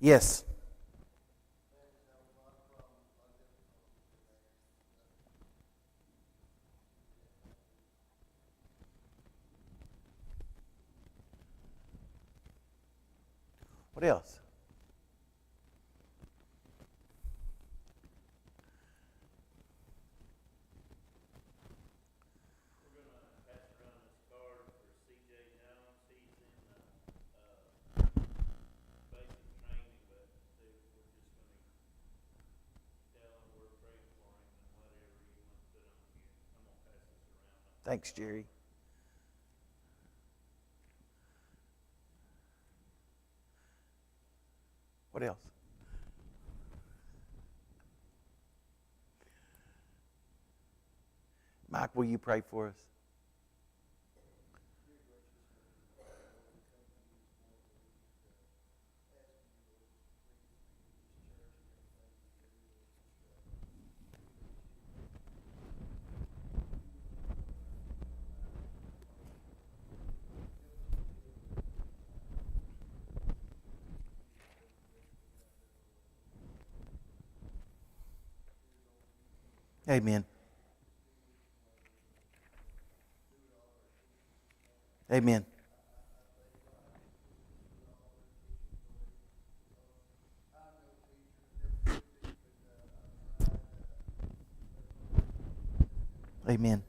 Yes. What else? Thanks, Jerry. What else? Mike, will you pray for us? Amen. Amen. Amen.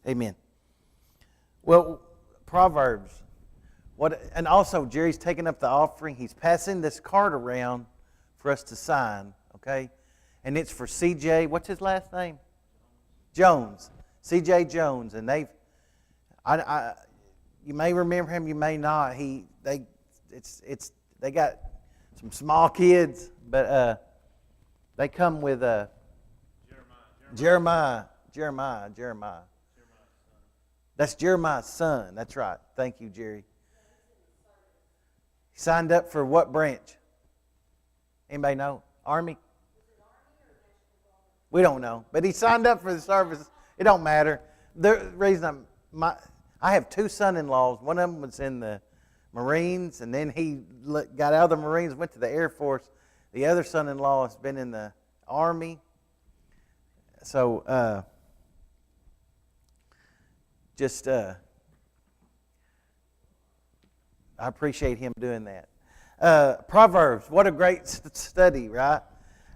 Amen. Well, Proverbs. And also Jerry's taking up the offering. He's passing this card around for us to sign, okay? And it's for CJ. What's his last name? Jones. CJ Jones. And you may remember him, you may not. They got some small kids, but they come with Jeremiah. That's Jeremiah's son. That's right. Thank you, Jerry. He signed up for what branch? Anybody know? Army? We don't know. But he signed up for the service. It don't matter. The reason I have two son-in-laws. One of them was in the Marines, and then he got out of the Marines, went to the Air Force. The other son-in-law has been in the Army. So, I appreciate him doing that. Proverbs, what a great study, right?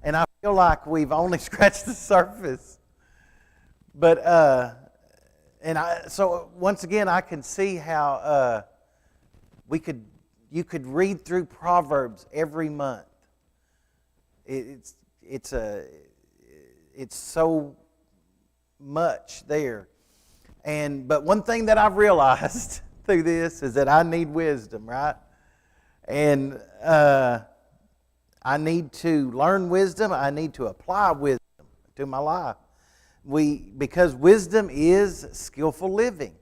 And I feel like we've only scratched the surface. But, so once again, I can see how you could read through Proverbs every month. It's so much there. But one thing that I've realized through this is that I need wisdom, right? And I need to learn wisdom. I need to apply wisdom to my life. Because wisdom is skillful living.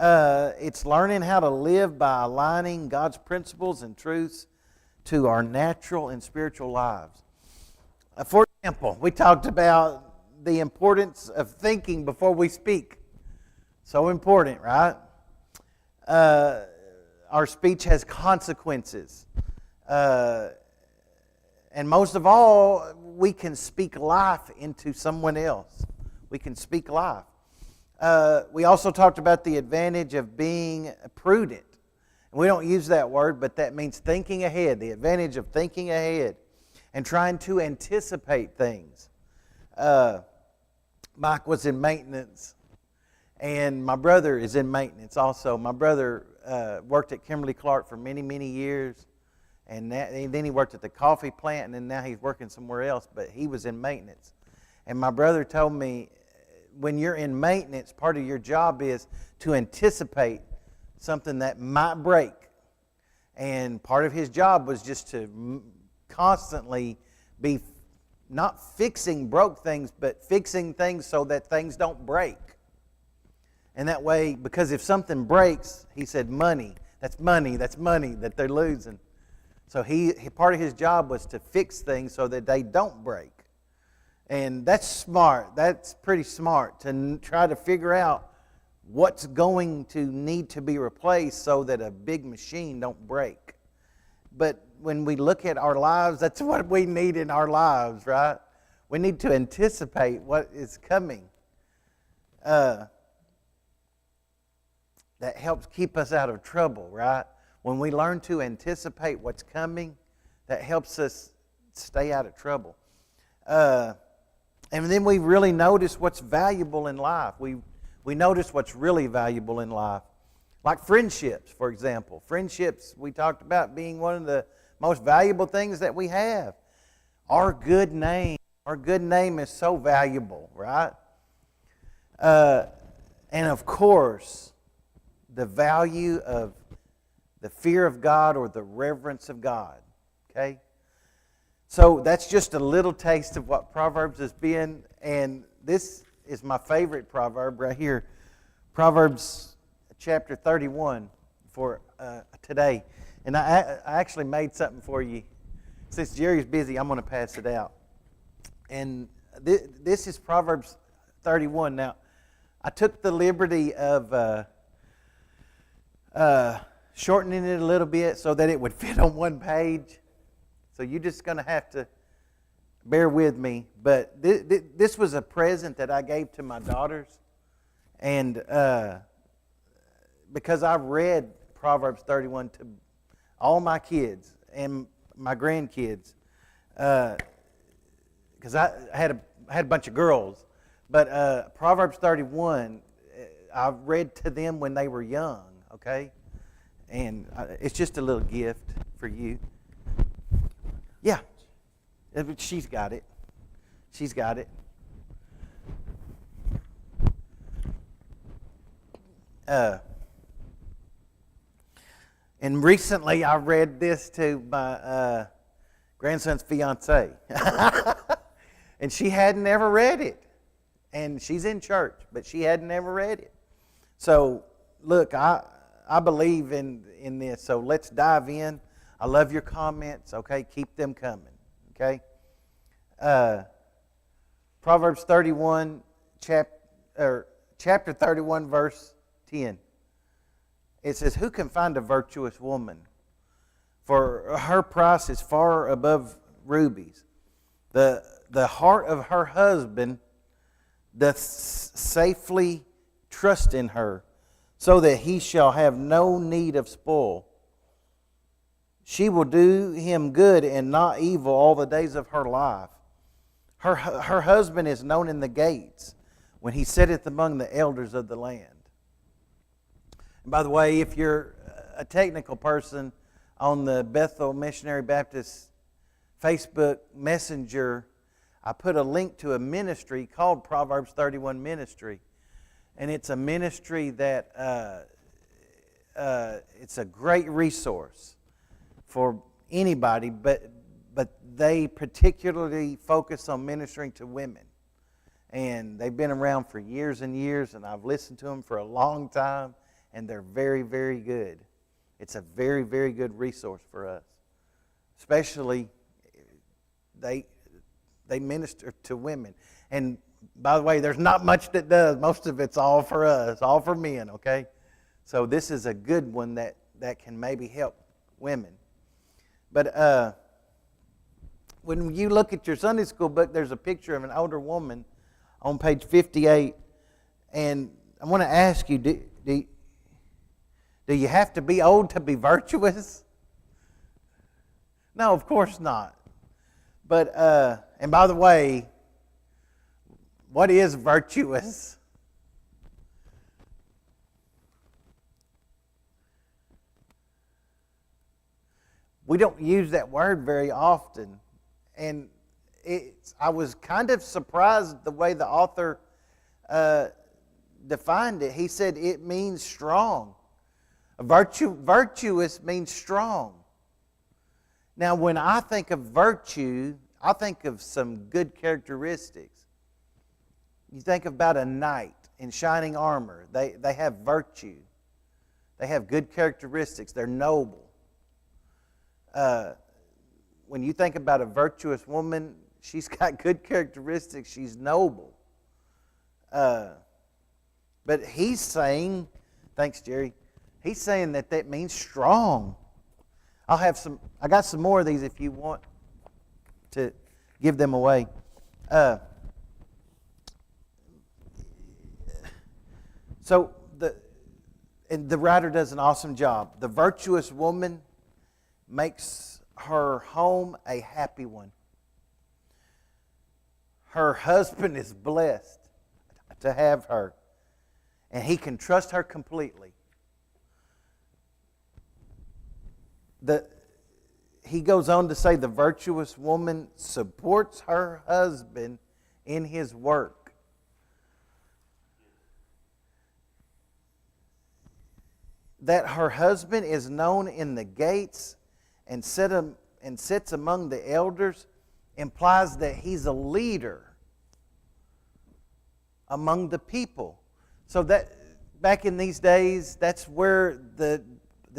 It's learning how to live by aligning God's principles and truths to our natural and spiritual lives. For example, we talked about the importance of thinking before we speak. So important, right? Our speech has consequences. And most of all, we can speak life into someone else. We can speak life. We also talked about the advantage of being prudent. We don't use that word, but that means thinking ahead. The advantage of thinking ahead and trying to anticipate things. Mike was in maintenance. And my brother is in maintenance also. My brother worked at Kimberly-Clark for many, many years. And then he worked at the coffee plant, and then now he's working somewhere else. But he was in maintenance. And my brother told me, when you're in maintenance, part of your job is to anticipate something that might break. And part of his job was just to constantly be not fixing broke things, but fixing things so that things don't break. And that way, because if something breaks, he said money, That's money that they're losing. So part of his job was to fix things so that they don't break. And that's smart. That's pretty smart to try to figure out what's going to need to be replaced so that a big machine don't break. But when we look at our lives, that's what we need in our lives, right? We need to anticipate what is coming. That helps keep us out of trouble, right? When we learn to anticipate what's coming, that helps us stay out of trouble. And then we really notice what's valuable in life. We notice what's really valuable in life. Like friendships, for example. Friendships, we talked about being one of the most valuable things that we have. Our good name is so valuable, right? And of course, the value of the fear of God or the reverence of God, okay? So that's just a little taste of what Proverbs has been, and this is my favorite proverb right here. Proverbs chapter 31 for today. And I actually made something for you. Since Jerry's busy, I'm going to pass it out. And this is Proverbs 31. Now, I took the liberty of shortening it a little bit so that it would fit on one page. So you're just going to have to bear with me. But this was a present that I gave to my daughters. And because I read Proverbs 31 to all my kids and my grandkids, because I had a bunch of girls. But Proverbs 31, I read to them when they were young, okay? And it's just a little gift for you. Yeah, she's got it. She's got it. And recently I read this to my grandson's fiance. And she hadn't ever read it. And she's in church, but she hadn't ever read it. So, look, I believe in this. So let's dive in. I love your comments, okay? Keep them coming, okay? Proverbs 31, chapter 31, verse 10. It says, "Who can find a virtuous woman? For her price is far above rubies. The heart of her husband doth safely trust in her, so that he shall have no need of spoil. She will do him good and not evil all the days of her life. Her husband is known in the gates, when he sitteth among the elders of the land." And by the way, if you're a technical person on the Bethel Missionary Baptist Facebook Messenger, I put a link to a ministry called Proverbs 31 Ministry. And it's a ministry that it's a great resource for anybody, but they particularly focus on ministering to women. And they've been around for years and years, and I've listened to them for a long time, and they're very, very good. It's a very, very good resource for us. Especially, they minister to women. And by the way, there's not much that does. Most of it's all for us, all for men, okay? So this is a good one that can maybe help women. But when you look at your Sunday school book, there's a picture of an older woman on page 58. And I want to ask you, do you have to be old to be virtuous? No, of course not. But, and by the way, what is virtuous? We don't use that word very often. And I was kind of surprised the way the author defined it. He said it means strong. Virtuous means strong. Now, when I think of virtue, I think of some good characteristics. You think about a knight in shining armor. They have virtue. They have good characteristics. They're noble. When you think about a virtuous woman, she's got good characteristics. She's noble. But he's saying, thanks, Jerry. He's saying that means strong. I got some more of these if you want to give them away. So the writer does an awesome job. The virtuous woman makes her home a happy one. Her husband is blessed to have her, and he can trust her completely. He goes on to say the virtuous woman supports her husband in his work. That her husband is known in the gates and sits among the elders implies that he's a leader among the people. So that back in these days, that's where the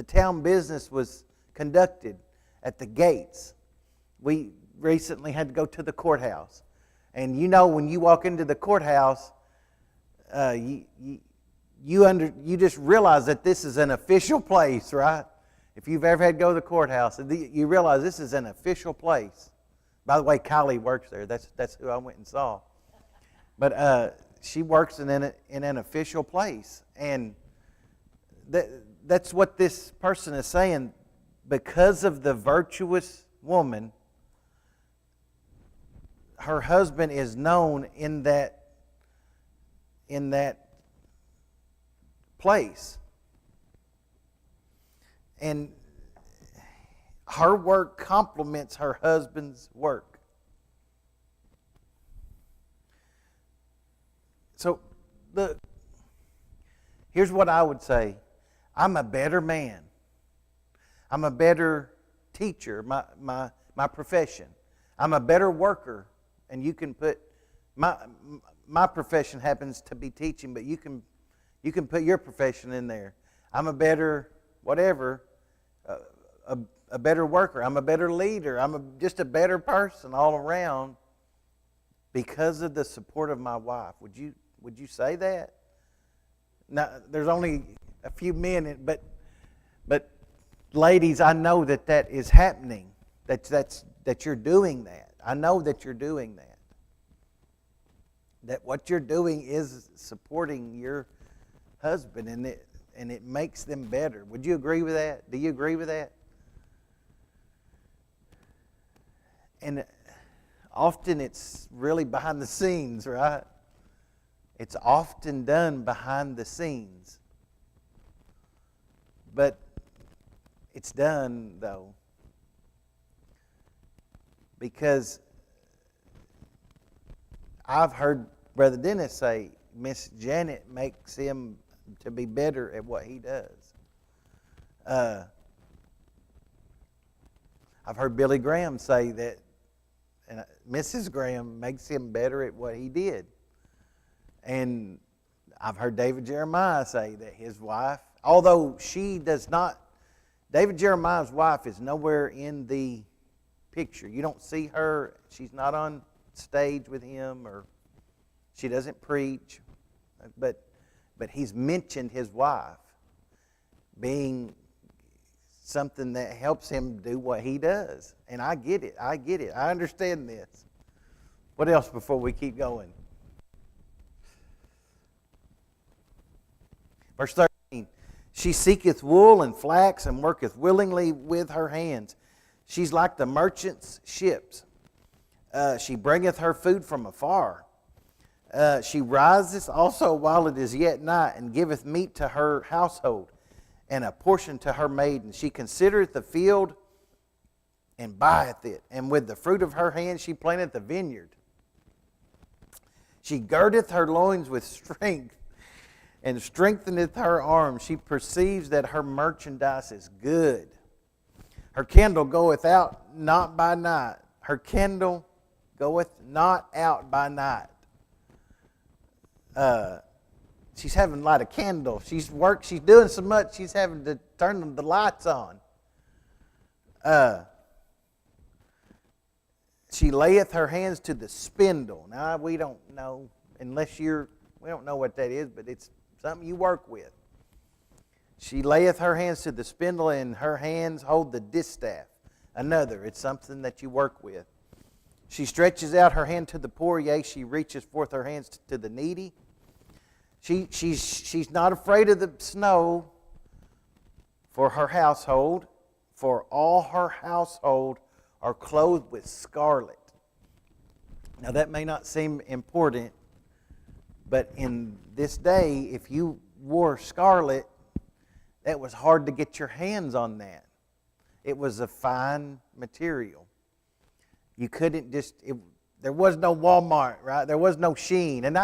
town business was conducted, at the gates. We recently had to go to the courthouse. And you know, when you walk into the courthouse, you just realize that this is an official place, right? If you've ever had to go to the courthouse, you realize this is an official place. By the way, Kylie works there. That's who I went and saw. But she works in an official place. And that's what this person is saying. Because of the virtuous woman, her husband is known in that place. And her work complements her husband's work. So, here's what I would say. I'm a better man. I'm a better teacher, my profession. I'm a better worker. And you can put, my profession happens to be teaching, but you can put your profession in there. I'm a better whatever, a better worker. I'm a better leader. just a better person all around because of the support of my wife. Would you say that? Now, there's only a few men, but ladies, I know that is happening. That you're doing that. I know that you're doing that. That what you're doing is supporting your husband, and it makes them better. Would you agree with that? Do you agree with that? And often it's really behind the scenes, right? It's often done behind the scenes. But it's done, though. Because I've heard Brother Dennis say Miss Janet makes him to be better at what he does. I've heard Billy Graham say that and Mrs. Graham makes him better at what he did. And I've heard David Jeremiah say that his wife, although she does not, David Jeremiah's wife is nowhere in the picture. You don't see her. She's not on stage with him, or she doesn't preach. But he's mentioned his wife being something that helps him do what he does. And I get it. I understand this. What else before we keep going? Verse 13. She seeketh wool and flax and worketh willingly with her hands. She's like the merchant's ships. She bringeth her food from afar. She riseth also while it is yet night, and giveth meat to her household, and a portion to her maiden. She considereth the field, and buyeth it, and with the fruit of her hand she planteth a vineyard. She girdeth her loins with strength, and strengtheneth her arms. She perceives that her merchandise is good. Her candle goeth out not by night. Her candle goeth not out by night. she's having to light a candle. She's doing so much, she's having to turn the lights on. She layeth her hands to the spindle. Now, we don't know, we don't know what that is, but it's something you work with. She layeth her hands to the spindle, and her hands hold the distaff. It's something that you work with. She stretches out her hand to the poor, yea, she reaches forth her hands to the needy. She's not afraid of the snow for her household, for all her household are clothed with scarlet. Now that may not seem important, but in this day, if you wore scarlet, that was hard to get your hands on that. It was a fine material. You couldn't there was no Walmart, right? There was no Shein. And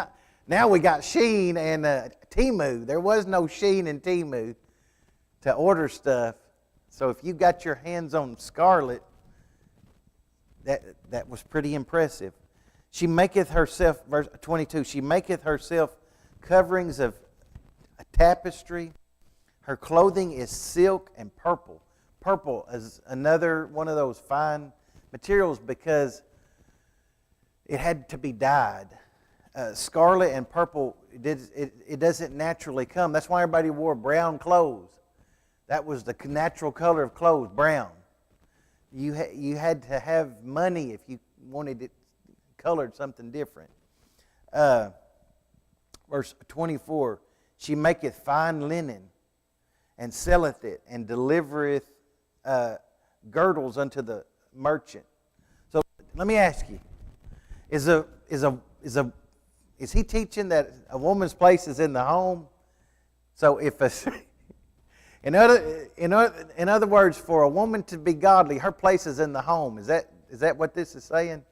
now we got Shein and Temu. There was no Shein and Temu to order stuff. So if you got your hands on scarlet, that was pretty impressive. She maketh herself, verse 22, she maketh herself coverings of a tapestry. Her clothing is silk and purple. Purple is another one of those fine materials because it had to be dyed. Scarlet and purple, it doesn't naturally come. That's why everybody wore brown clothes. That was the natural color of clothes, brown. You had to have money if you wanted it colored something different. Verse 24, she maketh fine linen, and selleth it, and delivereth girdles unto the merchant. So let me ask you: is he teaching that a woman's place is in the home? So if in other words, for a woman to be godly, her place is in the home. Is that what this is saying?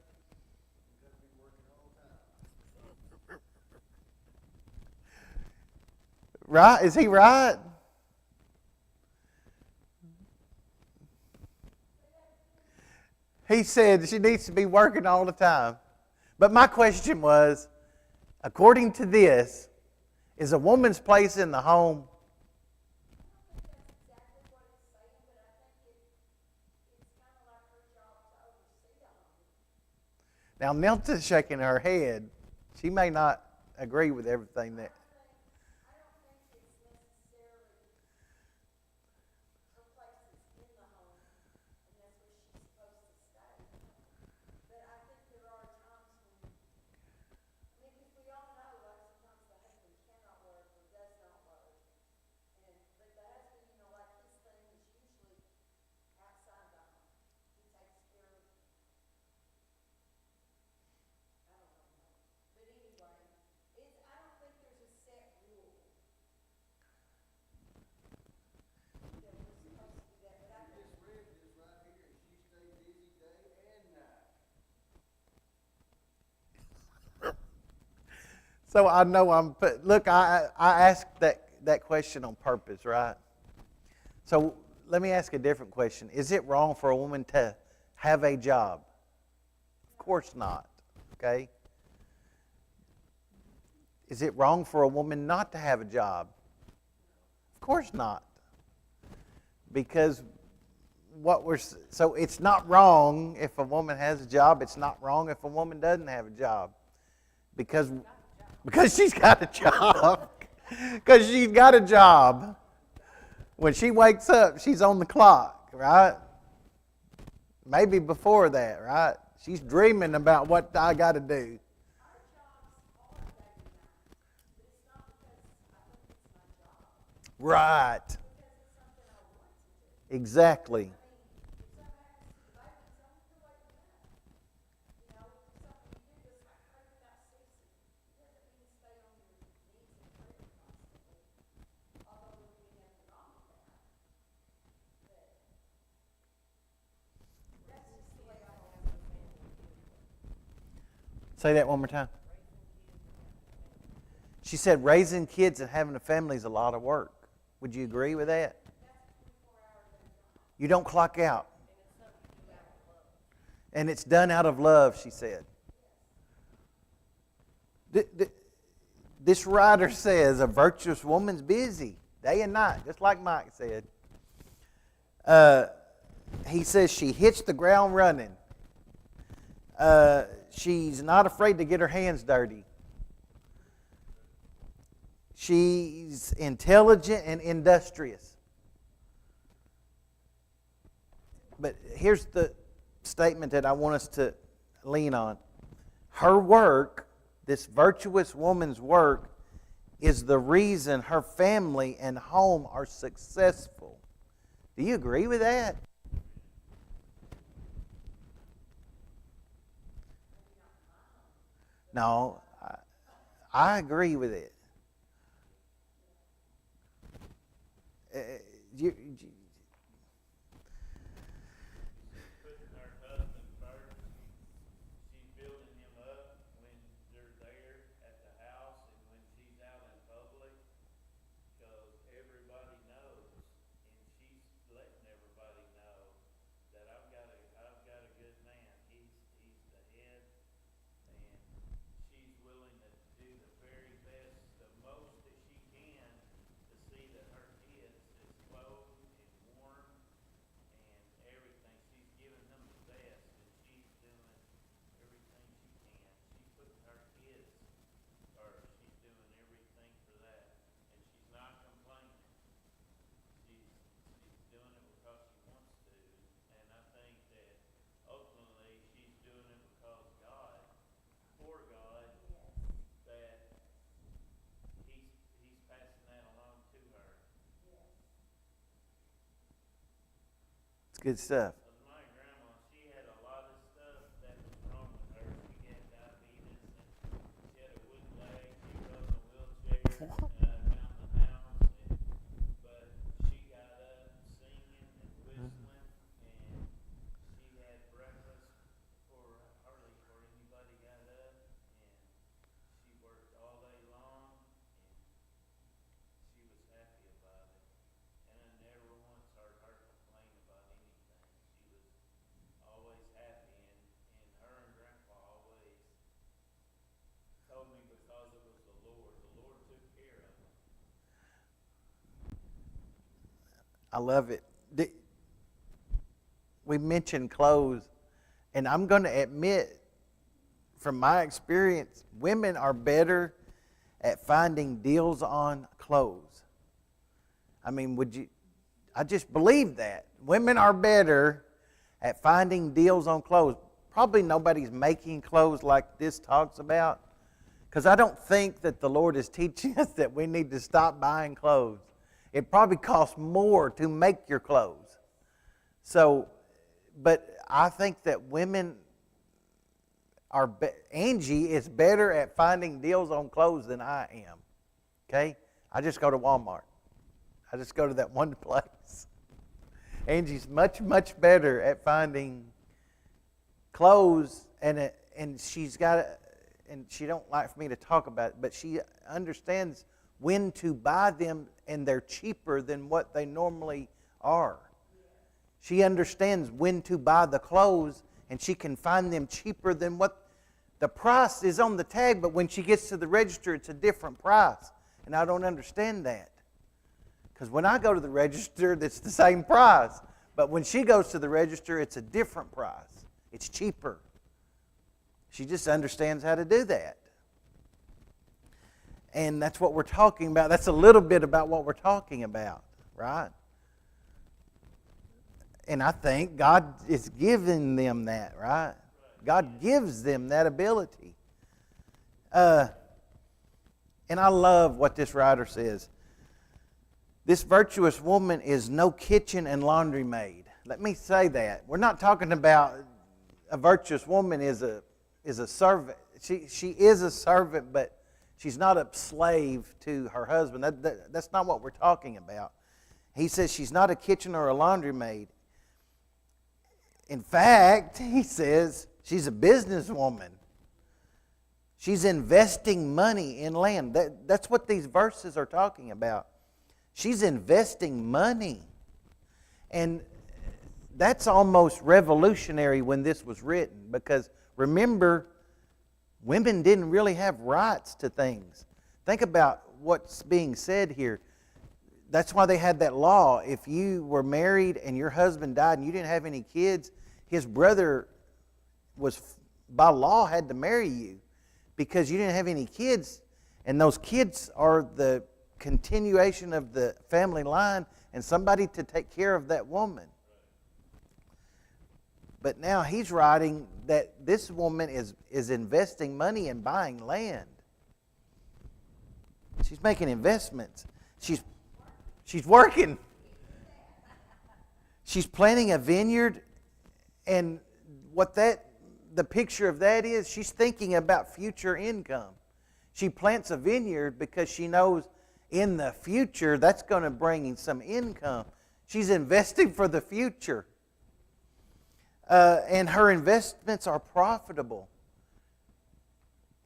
Right? Is he right? He said she needs to be working all the time. But my question was, according to this, is a woman's place in the home? Now, Nilta's shaking her head. She may not agree with everything that... So I know I asked that question on purpose, right? So let me ask a different question. Is it wrong for a woman to have a job? Of course not, okay? Is it wrong for a woman not to have a job? Of course not. Because so it's not wrong if a woman has a job. It's not wrong if a woman doesn't have a job. Because she's got a job. Because she's got a job. When she wakes up, she's on the clock, right? Maybe before that, right? She's dreaming about what I got to do. Right. Exactly. Say that one more time. She said raising kids and having a family is a lot of work. Would you agree with that? You don't clock out. And it's done out of love, she said. this writer says a virtuous woman's busy day and night, just like Mike said. He says she hits the ground running. She's not afraid to get her hands dirty. She's intelligent and industrious. But here's the statement that I want us to lean on. Her work, this virtuous woman's work, is the reason her family and home are successful. Do you agree with that? No, I agree with it. You, Putting her husband first. She's building him up when they're there at the house and when she's out in public, because everybody knows, and she's letting everybody know that I've got a good man. He's the head, and she's willing to do the very best, the most that she can, to see that her kids is clothed and warm and everything. She's giving them the best, and she's doing everything she can. She's putting her kids first. She's doing everything for that, and she's not complaining. She's doing it because she wants to, and I think that ultimately she's doing it because God, for God, that he's passing that along to her. it's good stuff. Because my grandma, she had a lot of stuff that was wrong with her. She had diabetes, and she had a wooden leg. She rode in a wheelchair around the house. But she got up singing and whistling, and she had breakfast hardly before anybody got up, and she worked all day long, and she was happy about it. And I never once heard her complain about anything. She was always happy, and her and Grandpa always told me because it was the Lord. The Lord took care of them. I love it. We mentioned clothes, and I'm going to admit, from my experience, women are better at finding deals on clothes. I mean, I just believe that. Women are better at finding deals on clothes. Probably nobody's making clothes like this talks about, because I don't think that the Lord is teaching us that we need to stop buying clothes. It probably costs more to make your clothes. So, but I think that women Angie is better at finding deals on clothes than I am. Okay? I just go to Walmart. I just go to that one place. Angie's much, much better at finding clothes, and she's got, and she don't like for me to talk about it, but she understands when to buy them, and they're cheaper than what they normally are. She understands when to buy the clothes, and she can find them cheaper than what the price is on the tag, but when she gets to the register, it's a different price. And I don't understand that. Because when I go to the register, it's the same price. But when she goes to the register, it's a different price. It's cheaper. She just understands how to do that. And that's what we're talking about. That's a little bit about what we're talking about, right? And I think God is giving them that, right? God gives them that ability. And I love what this writer says. This virtuous woman is no kitchen and laundry maid. Let me say that. We're not talking about a virtuous woman is a servant. She is a servant, but she's not a slave to her husband. That's not what we're talking about. He says she's not a kitchen or a laundry maid. In fact, he says she's a businesswoman. She's investing money in land. That's what these verses are talking about. She's investing money. And that's almost revolutionary when this was written, because remember, women didn't really have rights to things. Think about what's being said here. That's why they had that law. If you were married and your husband died and you didn't have any kids, his brother was, by law, had to marry you because you didn't have any kids. And those kids are the continuation of the family line and somebody to take care of that woman. But now he's writing that this woman is investing money in buying land. She's making investments. She's working. She's planting a vineyard, and the picture of that is she's thinking about future income. She plants a vineyard because she knows in the future that's going to bring in some income. She's investing for the future. And her investments are profitable.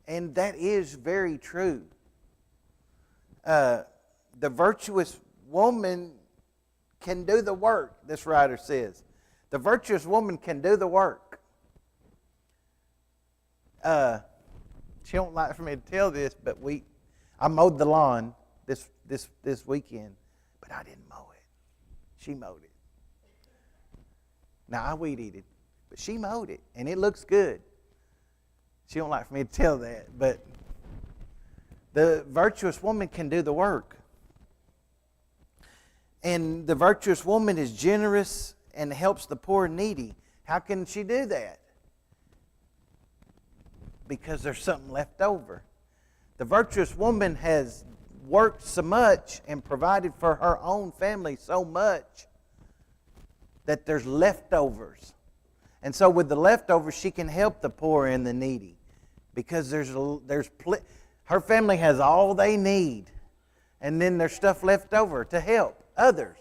And that is very true. The virtuous woman can do the work, this writer says. The virtuous woman can do the work. She don't like for me to tell this, but I mowed the lawn this weekend, but I didn't mow it. She mowed it. Now I weed eated, but she mowed it, and it looks good. She don't like for me to tell that, but the virtuous woman can do the work. And the virtuous woman is generous and helps the poor and needy. How can she do that? Because there's something left over. The virtuous woman has worked so much and provided for her own family so much that there's leftovers. And so with the leftovers, she can help the poor and the needy. Because her family has all they need. And then there's stuff left over to help others.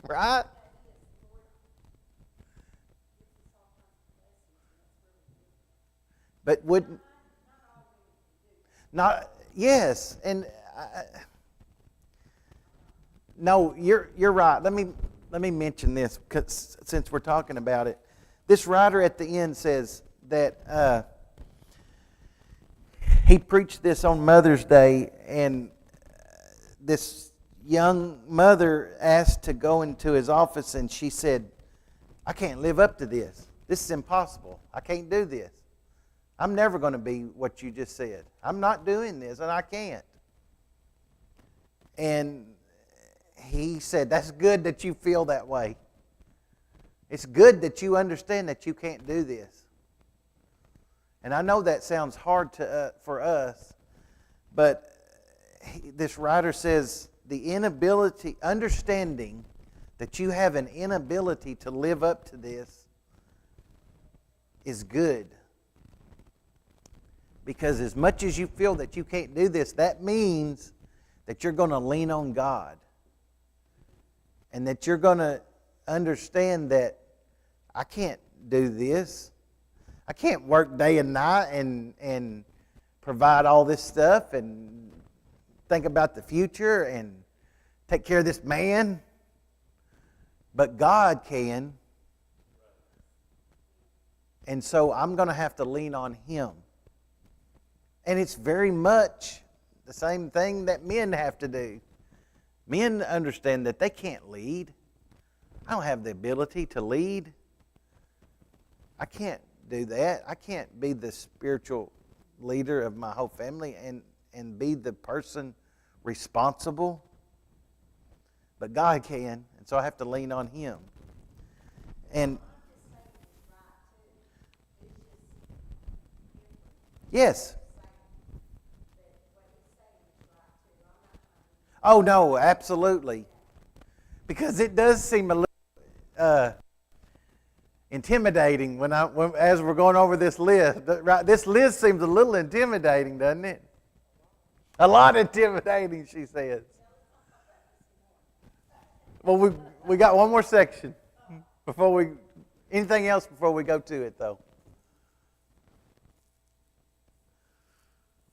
Right? But wouldn't... Not, yes, and... No, you're right. Let me mention this, since we're talking about it. This writer at the end says that he preached this on Mother's Day, and this young mother asked to go into his office, and she said, I can't live up to this. This is impossible. I can't do this. I'm never going to be what you just said. I'm not doing this, and I can't. And he said, that's good that you feel that way. It's good that you understand that you can't do this. And I know that sounds hard for us, but this writer says the inability, understanding that you have an inability to live up to this is good. Because as much as you feel that you can't do this, that means that you're going to lean on God. And that you're going to understand that I can't do this. I can't work day and night and provide all this stuff and think about the future and take care of this man. But God can. And so I'm going to have to lean on Him. And it's very much the same thing that men have to do. Men understand that they can't lead. I don't have the ability to lead. I can't do that. I can't be the spiritual leader of my whole family and be the person responsible. But God can, and so I have to lean on Him. And yes. Oh, no, absolutely. Because it does seem a little intimidating as we're going over this list. Right, this list seems a little intimidating, doesn't it? A lot intimidating, she says. Well, we got one more section anything else before we go to it, though.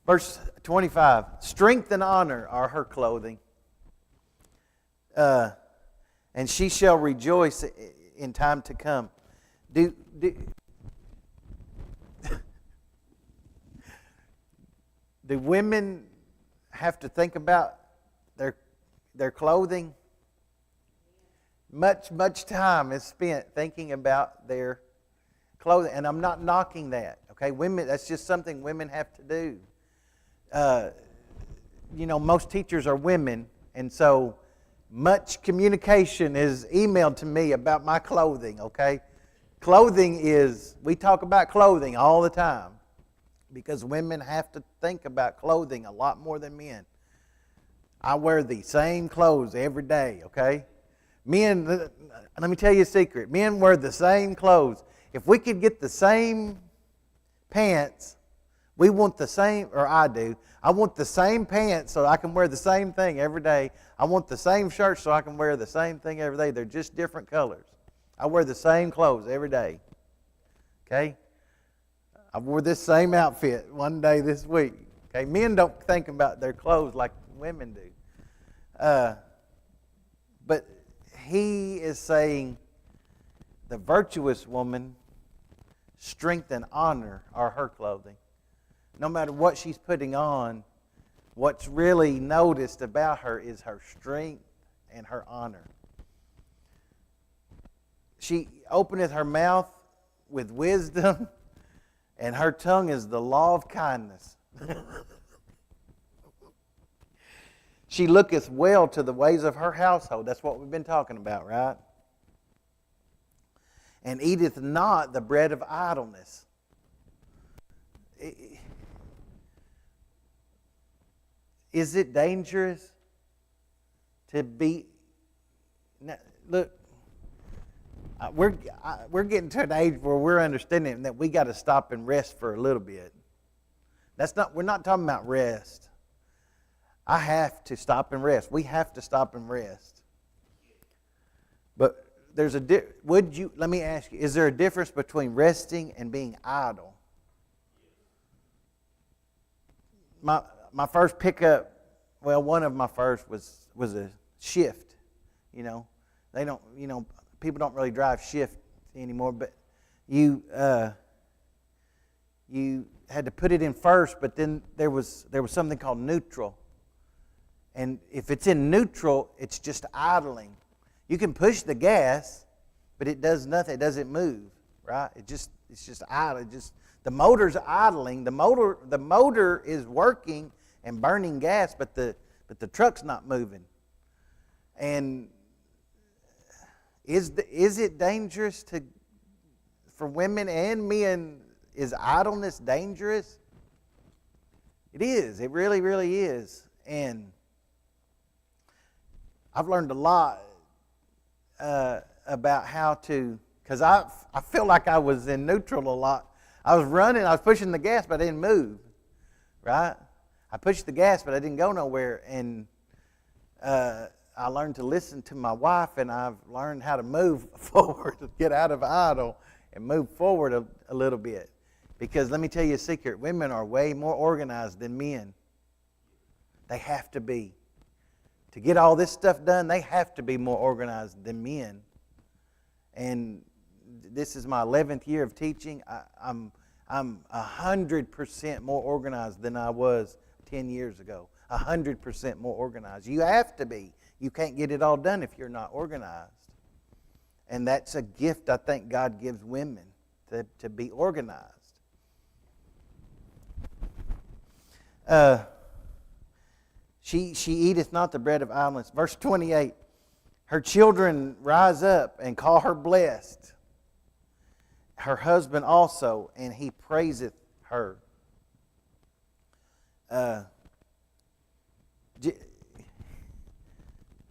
Verse 25, strength and honor are her clothing, and she shall rejoice in time to come. Do women have to think about their clothing? Much time is spent thinking about their clothing, and I'm not knocking that. Okay, women, that's just something women have to do. Most teachers are women, and so much communication is emailed to me about my clothing. Okay, we talk about clothing all the time because women have to think about clothing a lot more than men. I wear the same clothes every day. Okay. Men, let me tell you a secret. Men wear the same clothes. If we could get the same pants, we want the same, or I do. I want the same pants so I can wear the same thing every day. I want the same shirt so I can wear the same thing every day. They're just different colors. I wear the same clothes every day. Okay? I wore this same outfit one day this week. Okay? Men don't think about their clothes like women do. But he is saying the virtuous woman, strength and honor are her clothing. No matter what she's putting on, what's really noticed about her is her strength and her honor. She openeth her mouth with wisdom, and her tongue is the law of kindness. She looketh well to the ways of her household. That's what we've been talking about, right? And eateth not the bread of idleness. Is it dangerous to be... Now, look, we're getting to an age where we're understanding that we got to stop and rest for a little bit. We're not talking about rest. I have to stop and rest. We have to stop and rest. But let me ask you, is there a difference between resting and being idle? My first pickup, one of my first was a shift. People don't really drive shift anymore, but you had to put it in first, but then there was something called neutral. And if it's in neutral, it's just idling. You can push the gas, but it does nothing. It doesn't move, right? It's just idle. The motor's idling. The motor is working and burning gas, but the truck's not moving. And is it dangerous for women and men? Is idleness dangerous? It is. It really, really is. And I've learned a lot about how to, because I feel like I was in neutral a lot. I was running, I was pushing the gas, but I didn't move, right? I pushed the gas, but I didn't go nowhere. And I learned to listen to my wife, and I've learned how to move forward, get out of idle, and move forward a little bit. Because let me tell you a secret, women are way more organized than men. They have to be. To get all this stuff done, they have to be more organized than men. And this is my 11th year of teaching. I'm 100% more organized than I was 10 years ago. 100% more organized. You have to be. You can't get it all done if you're not organized. And that's a gift I think God gives women, to be organized. She eateth not the bread of idleness. Verse 28, her children rise up and call her blessed. Her husband also, and he praiseth her.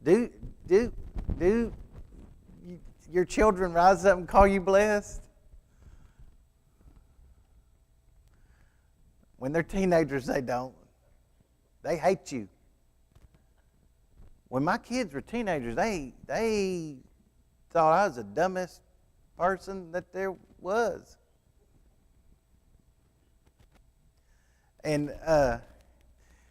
Do your children rise up and call you blessed? When they're teenagers, they don't. They hate you. When my kids were teenagers, they thought I was the dumbest person that there was. And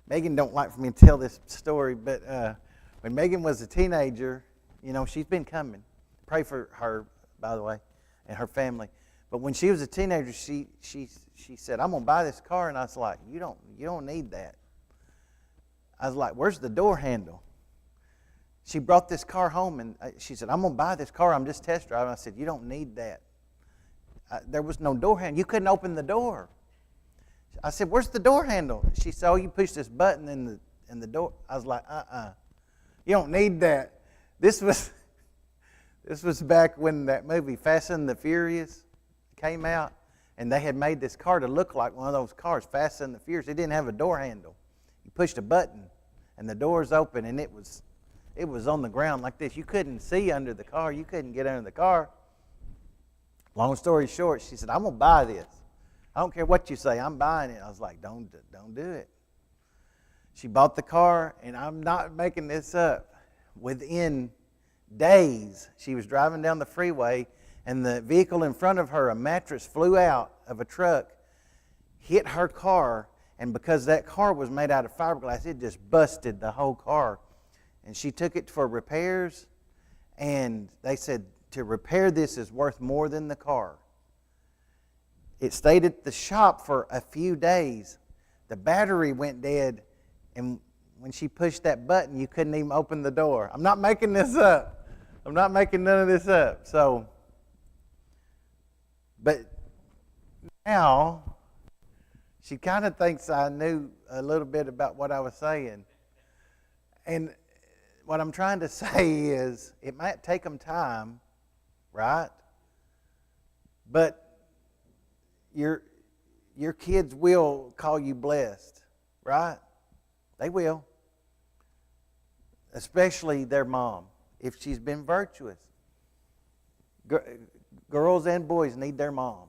Megan don't like for me to tell this story, but when Megan was a teenager, she's been coming. Pray for her, by the way, and her family. But when she was a teenager, she said, "I'm gonna buy this car," and I was like, "You don't need that." I was like, "Where's the door handle?" She brought this car home, and she said, "I'm gonna buy this car. I'm just test driving." I said, "You don't need that." There was no door handle. You couldn't open the door. I said, "Where's the door handle?" She said, "Oh, you push this button in the door." I was like, "You don't need that." This was back when that movie Fast and the Furious came out, and they had made this car to look like one of those cars, Fast and the Furious. It didn't have a door handle. You pushed a button, and the doors open, and it was on the ground like this. You couldn't see under the car. You couldn't get under the car. Long story short, she said, "I'm gonna buy this. I don't care what you say. I'm buying it." I was like, "Don't do it." She bought the car, and I'm not making this up. Within days, she was driving down the freeway, and the vehicle in front of her, a mattress flew out of a truck, hit her car, and because that car was made out of fiberglass, it just busted the whole car. And she took it for repairs, and they said to repair this is worth more than the car. It stayed at the shop for a few days. The battery went dead, and when she pushed that button, you couldn't even open the door. I'm not making this up. I'm not making none of this up. So, but now she kind of thinks I knew a little bit about what I was saying. And what I'm trying to say is it might take them time, right? But your kids will call you blessed, right? They will. Especially their mom, if she's been virtuous. Girls and boys need their mom.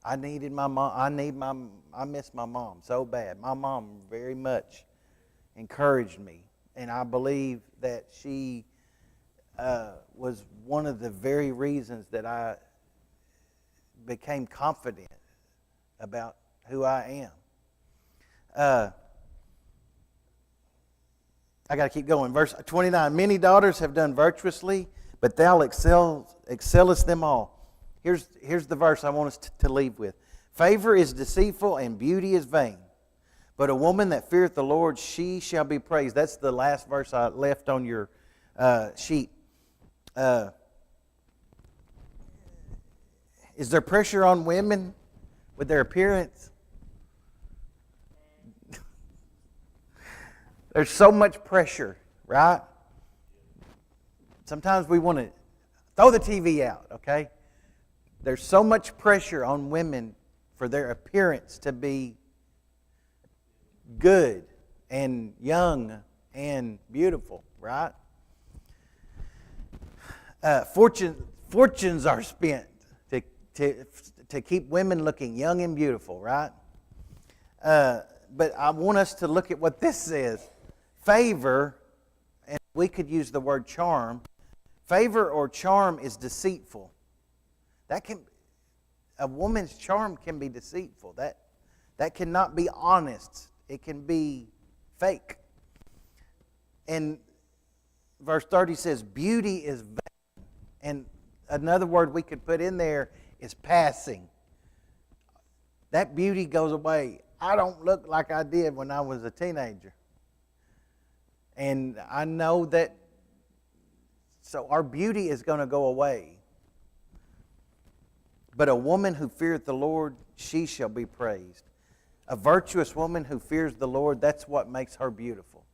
I needed my mom. I miss my mom so bad. My mom very much encouraged me, and I believe that she was one of the very reasons that I became confident about who I am. I got to keep going. Verse 29, "Many daughters have done virtuously, but thou excellest them all." Here's the verse I want us to leave with. "Favor is deceitful and beauty is vain, but a woman that feareth the Lord, she shall be praised." That's the last verse I left on your sheet. Is there pressure on women with their appearance? There's so much pressure, right? Sometimes we want to throw the TV out, okay? There's so much pressure on women for their appearance to be good and young and beautiful, right? Fortunes are spent to keep women looking young and beautiful, right? But I want us to look at what this says. Favor, and we could use the word charm. Favor or charm is deceitful. A woman's charm can be deceitful. That cannot be honest. It can be fake. And verse 30 says, "Beauty is vain." And another word we could put in there is passing. That beauty goes away. I don't look like I did when I was a teenager. And I know that, so our beauty is going to go away. But a woman who feareth the Lord, she shall be praised. A virtuous woman who fears the Lord, that's what makes her beautiful.